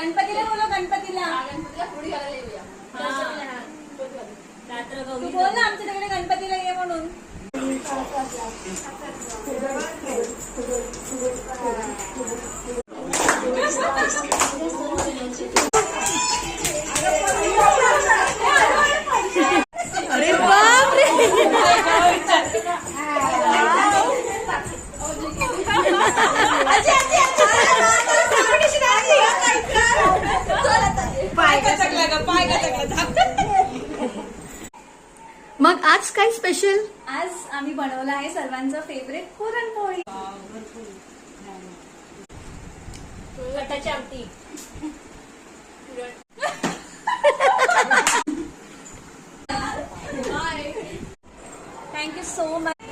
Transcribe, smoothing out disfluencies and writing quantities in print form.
गणपतीला बोलो, गणपतीला. गणपतीला पुढे घालायला येऊया. तू बोल ना आमच्या तिकडे गणपतीला ये म्हणून. अरे बापरे. मग आज काय स्पेशल? आज आम्ही बनवलं आहे सर्वांचं फेवरेट पुरणपोळी. कटाची आमटी. Thank you so much.